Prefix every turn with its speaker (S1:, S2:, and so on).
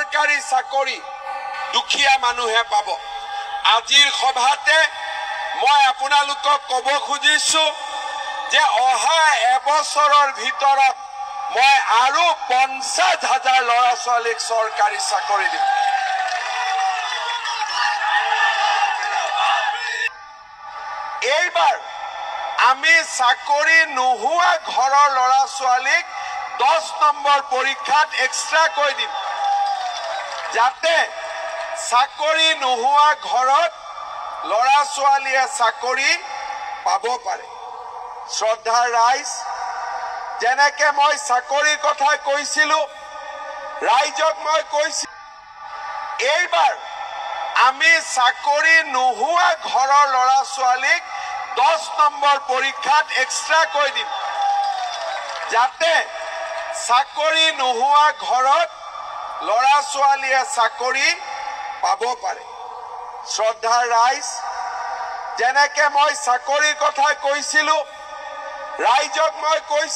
S1: চৰকাৰী চাকৰি দুখীয়া মানুহে পাব। আজিৰ সভাতে মই আপোনালোকক ক'ব খুজিছো যে অহা এবছৰৰ ভিতৰত মই আৰু 50,000 ল'ৰা ছোৱালীক চৰকাৰী চাকৰি দিম। এইবাৰ আমি চাকৰি নোহোৱা ঘৰৰ ল'ৰা ছোৱালীক 10 নম্বৰ পৰীক্ষাত এক্সট্ৰাকৈ দিম, যাতে চাকৰি নোহোৱা ঘৰত ল'ৰা ছোৱালীয়ে চাকৰি পাব পাৰে। শ্ৰদ্ধাৰ ৰাইজ, যেনেকে মই চাকৰিৰ কথা কৈছিলো, ৰাইজক মই কৈছিলো এইবাৰ আমি চাকৰি নোহোৱা ঘৰৰ ল'ৰা ছোৱালীক 10 নম্বৰ পৰীক্ষাত এক্সট্ৰাকৈ দিম, যাতে চাকৰি নোহোৱা ঘৰত ল'ৰা ছোৱালীয়ে চাকৰি পাব পাৰে। শ্ৰদ্ধাৰ ৰাইজ, যেনেকে মই চাকৰিৰ কথা কৈছিলো, ৰাইজক মই কৈছিলো